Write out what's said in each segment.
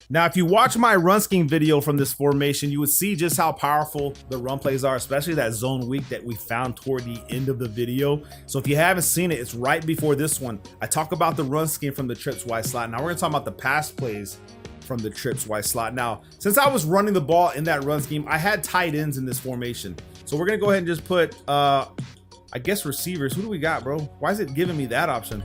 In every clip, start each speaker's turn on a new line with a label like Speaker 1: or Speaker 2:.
Speaker 1: Now, if you watch my run scheme video from this formation, you would see just how powerful the run plays are, especially that zone weak that we found toward the end of the video. So if you haven't seen it, it's right before this one. I talk about the run scheme from the trips wide slot. Now we're gonna talk about the pass plays from the trips wide slot. Now, since I was running the ball in that run scheme, I had tight ends in this formation. So we're gonna go ahead and just put, I guess receivers. Who do we got, bro? Why is it giving me that option?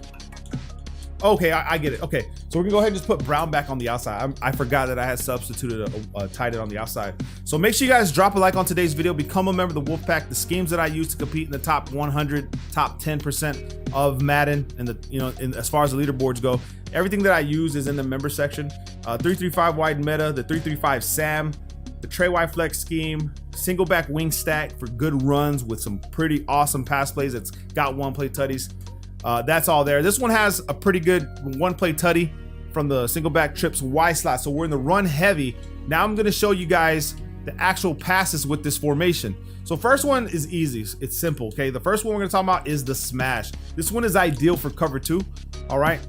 Speaker 1: Okay, I get it. Okay, so we're gonna go ahead and just put Brown back on the outside. I forgot that I had substituted a tight end on the outside. So make sure you guys drop a like on today's video, become a member of the Wolfpack. The schemes that I use to compete in the top 100, top 10% of Madden, and as far as the leaderboards go, everything that I use is in the member section. 335 wide meta, the 335 Sam, the Trey Y flex scheme, single back wing stack for good runs with some pretty awesome pass plays. It's got one play tutties. That's all there. This one has a pretty good one play tutty from the single back trips Y slot. So we're in the run heavy. Now I'm going to show you guys the actual passes with this formation. So first one is easy. It's simple. Okay. The first one we're going to talk about is the smash. This one is ideal for cover 2. All right.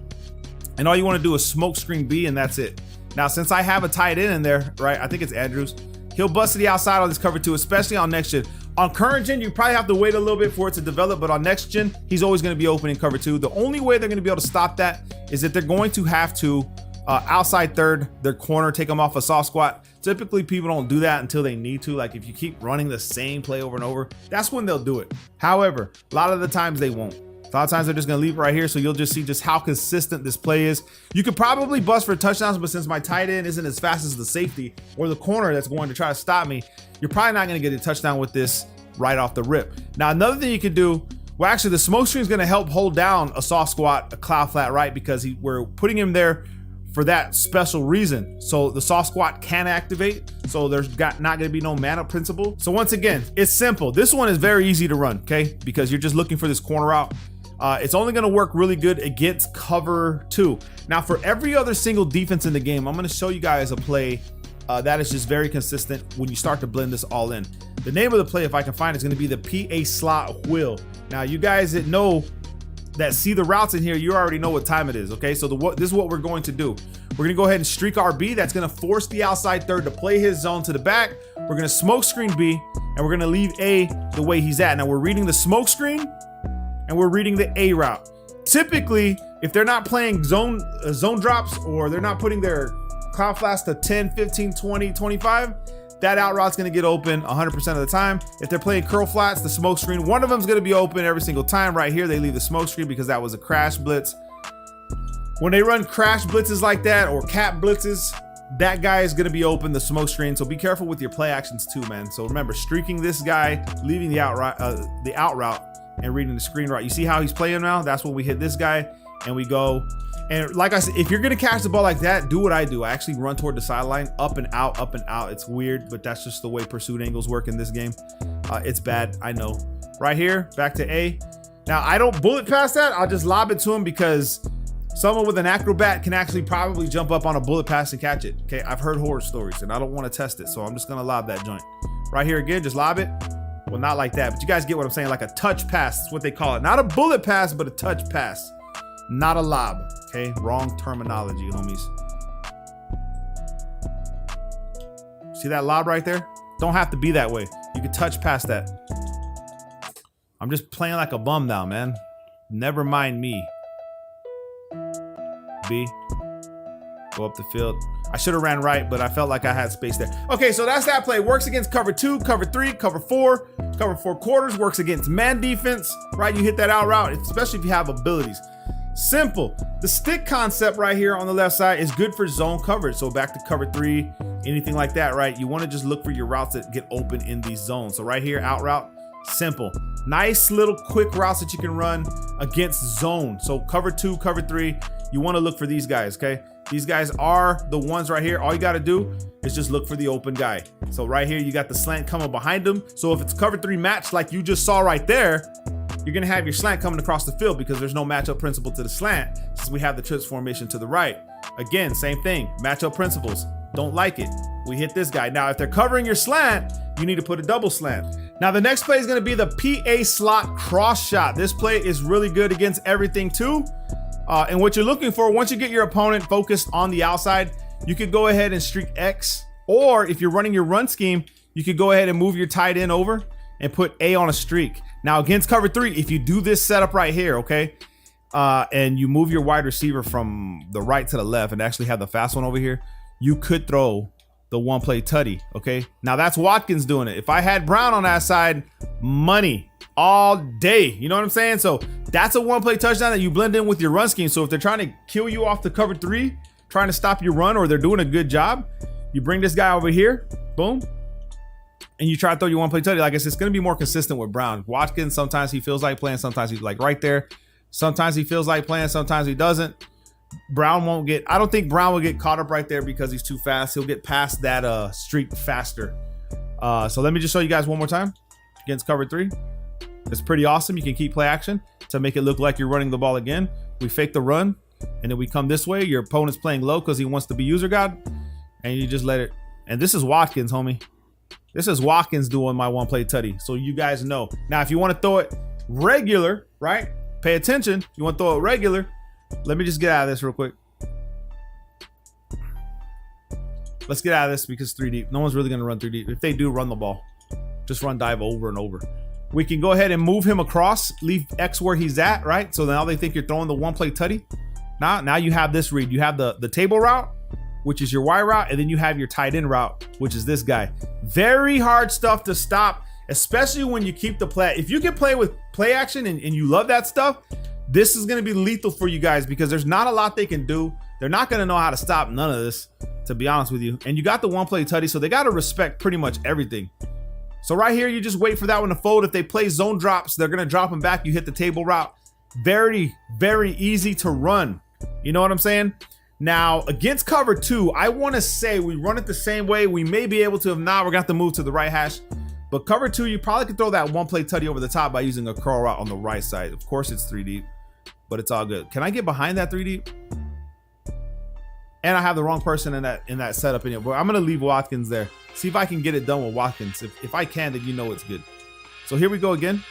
Speaker 1: And all you want to do is smoke screen B, and that's it. Now, since I have a tight end in there, right? I think it's Andrews. He'll bust to the outside on this cover 2, especially on next gen. On current gen, you probably have to wait a little bit for it to develop, but on next gen, he's always going to be open in cover 2. The only way they're going to be able to stop that is that they're going to have to outside third their corner, take them off a soft squat. Typically, people don't do that until they need to. Like if you keep running the same play over and over, that's when they'll do it. However, a lot of the times they won't. A lot of times they're just gonna leave it right here, so you'll just see just how consistent this play is. You could probably bust for touchdowns, but since my tight end isn't as fast as the safety or the corner that's going to try to stop me, you're probably not gonna get a touchdown with this right off the rip. Now, another thing you could do, well, actually the smoke screen is gonna help hold down a soft squat, a cloud flat right, because we're putting him there for that special reason. So the soft squat can activate, so there's not gonna be no mana principle. So once again, it's simple. This one is very easy to run, okay? Because you're just looking for this corner out. It's only going to work really good against cover 2. Now, for every other single defense in the game, I'm going to show you guys a play that is just very consistent when you start to blend this all in. The name of the play, if I can find it, is going to be the PA slot wheel. Now, you guys that know that see the routes in here, you already know what time it is, okay? So this is what we're going to do. We're going to go ahead and streak our B. That's going to force the outside third to play his zone to the back. We're going to smoke screen B, and we're going to leave A the way he's at. Now, we're reading the smoke screen, and we're reading the A route. Typically, if they're not playing zone drops, or they're not putting their cloud flats to 10, 15, 20, 25, that out route's gonna get open 100% of the time. If they're playing curl flats, the smoke screen, one of them's gonna be open every single time. Right here, they leave the smoke screen because that was a crash blitz. When they run crash blitzes like that, or cap blitzes, that guy is gonna be open, the smoke screen. So be careful with your play actions too, man. So remember, streaking this guy, leaving the out route, and reading the screen right. You see how he's playing now? That's when we hit this guy and we go. And like I said, if you're gonna catch the ball like that, do what I do. I actually run toward the sideline, up and out, up and out. It's weird, but that's just the way pursuit angles work in this game. It's bad, I know. Right here, back to A. Now, I don't bullet pass that. I'll just lob it to him because someone with an acrobat can actually probably jump up on a bullet pass and catch it. Okay, I've heard horror stories and I don't want to test it, so I'm just gonna lob that joint. Right here again, just lob it. Well, not like that, but you guys get what I'm saying, like a touch pass. That's what they call it. Not a bullet pass, but a touch pass. Not a lob, okay? Wrong terminology, homies. See that lob right there? Don't have to be that way. You can touch past that. I'm just playing like a bum now, man. Never mind me. B. Go up the field. I should have ran right, but I felt like I had space there. Okay, so that's that play. Works against cover 2, cover 3, cover 4, cover 4 quarters. Works against man defense, right? You hit that out route, especially if you have abilities. Simple. The stick concept right here on the left side is good for zone coverage. So back to cover 3, anything like that, right? You want to just look for your routes that get open in these zones. So right here, out route, simple. Nice little quick routes that you can run against zone. So cover 2, cover 3, you want to look for these guys, okay? These guys are the ones right here. All you got to do is just look for the open guy. So right here, you got the slant coming behind him. So if it's cover 3 match like you just saw right there, you're going to have your slant coming across the field because there's no matchup principle to the slant since we have the trips formation to the right. Again, same thing, matchup principles. Don't like it. We hit this guy. Now, if they're covering your slant, you need to put a double slant. Now, the next play is going to be the PA slot cross shot. This play is really good against everything too. And what you're looking for, once you get your opponent focused on the outside, you could go ahead and streak X, or if you're running your run scheme, you could go ahead and move your tight end over and put A on a streak. Now against cover 3, if you do this setup right here, okay, and you move your wide receiver from the right to the left and actually have the fast one over here, you could throw the one play tutty, okay? Now that's Watkins doing it. If I had Brown on that side, money all day, you know what I'm saying? So that's a one play touchdown that you blend in with your run scheme. So if they're trying to kill you off the cover 3, trying to stop your run, or they're doing a good job, you bring this guy over here, boom, and you try to throw your one play tutty. Like I said, it's going to be more consistent with Brown. Watkins, sometimes he feels like playing, sometimes he's like right there. Sometimes he feels like playing, sometimes he doesn't. Brown won't get, I don't think Brown will get caught up right there because he's too fast. He'll get past that streak faster. So let me just show you guys one more time against cover 3. It's pretty awesome. You can keep play action to make it look like you're running the ball again. We fake the run, and then we come this way. Your opponent's playing low because he wants to be user god, and you just let it. And this is Watkins, homie. This is Watkins doing my one play tutty, so you guys know. Now, if you want to throw it regular, right? Pay attention. You want to throw it regular. Let me just get out of this real quick. Let's get out of this because 3 deep. No one's really going to run 3 deep. If they do, run the ball. Just run dive over and over. We can go ahead and move him across, leave X where he's at, right? So now they think you're throwing the one play tutty. Now you have this read. You have the table route, which is your Y route, and then you have your tight end route, which is this guy. Very hard stuff to stop, especially when you keep the play. If you can play with play action and you love that stuff, this is going to be lethal for you guys because there's not a lot they can do. They're not going to know how to stop none of this, to be honest with you. And you got the one play tutty, so they got to respect pretty much everything. So right here, you just wait for that one to fold. If they play zone drops, they're going to drop them back. You hit the table route. Very, very easy to run. You know what I'm saying? Now, against cover 2, I want to say we run it the same way. We may be able to. If not, we're going to have to move to the right hash. But cover 2, you probably could throw that one play tutty over the top by using a curl route on the right side. Of course, it's 3 deep, but it's all good. Can I get behind that 3 deep? And I have the wrong person in that setup in it. But I'm going to leave Watkins there. See if I can get it done with Watkins. If I can, then you know it's good. So here we go again.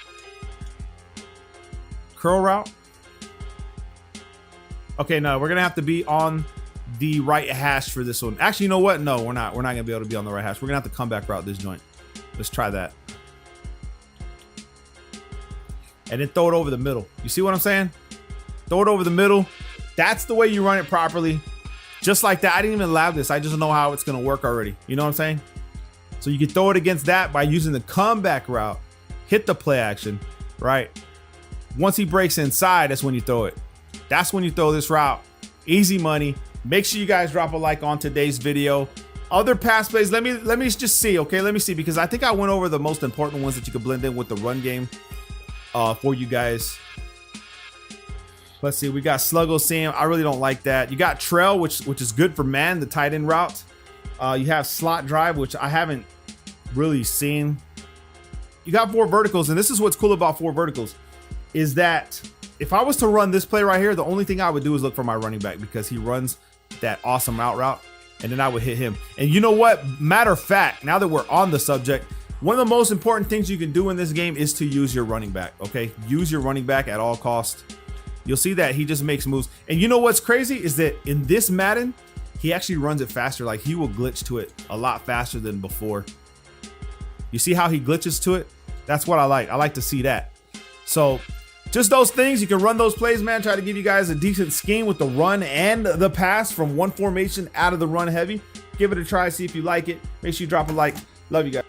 Speaker 1: Curl route. Okay, no, we're going to have to be on the right hash for this one. Actually, you know what? No, we're not. We're not going to be able to be on the right hash. We're going to have to come back route this joint. Let's try that. And then throw it over the middle. You see what I'm saying? Throw it over the middle. That's the way you run it properly. Just like that. I didn't even lab this. I just know how it's going to work already. You know what I'm saying? So you can throw it against that by using the comeback route. Hit the play action, right? Once he breaks inside, that's when you throw it. That's when you throw this route. Easy money. Make sure you guys drop a like on today's video. Other pass plays, let me just see, okay? Let me see, because I think I went over the most important ones that you could blend in with the run game for you guys. Let's see, we got Sluggo Sam. I really don't like that. You got Trail, which is good for man, the tight end route. You have Slot Drive, which I haven't really seen. You got 4 verticals, and this is what's cool about 4 verticals, is that if I was to run this play right here, the only thing I would do is look for my running back because he runs that awesome route, and then I would hit him. And you know what? Matter of fact, now that we're on the subject, one of the most important things you can do in this game is to use your running back, okay? Use your running back at all costs. You'll see that he just makes moves. And you know what's crazy is that in this Madden, he actually runs it faster. Like, he will glitch to it a lot faster than before. You see how he glitches to it? That's what I like. I like to see that. So just those things, you can run those plays, man. Try to give you guys a decent scheme with the run and the pass from one formation out of the run heavy. Give it a try, see if you like it. Make sure you drop a like. Love you guys.